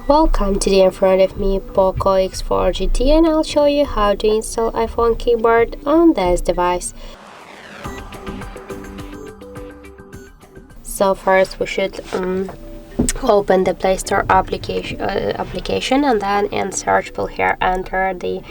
Welcome, today in front of me Poco X4 GT, and I'll show you how to install iPhone keyboard on this device. So first we should open the Play Store application, and then in search field here enter the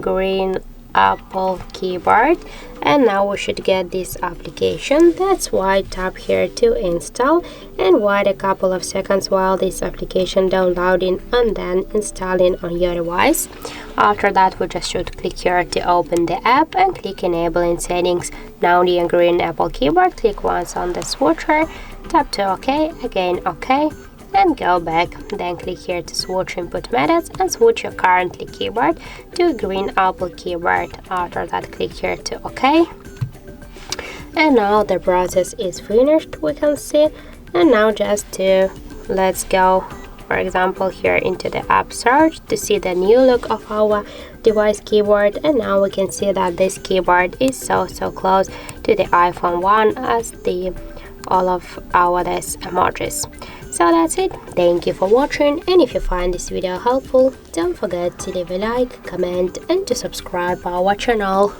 green Apple keyboard, and now we should get this application. That's why tap here to install and wait a couple of seconds while this application downloading and then installing on your device. After that we just should click here to open the app and click enabling settings. Now the green Apple keyboard, click once on the switcher, tap to OK, again OK, and go back. Then click here to switch input methods and switch your current keyboard to green Apple keyboard. After that click here to OK, and now the process is finished, we can see. And now just to let's go, for example, here into the app search to see the new look of our device keyboard. And now we can see that this keyboard is so close to the iPhone 1 as all of our emojis. So that's it. Thank you for watching, and if you find this video helpful, don't forget to leave a like, comment and to subscribe our channel.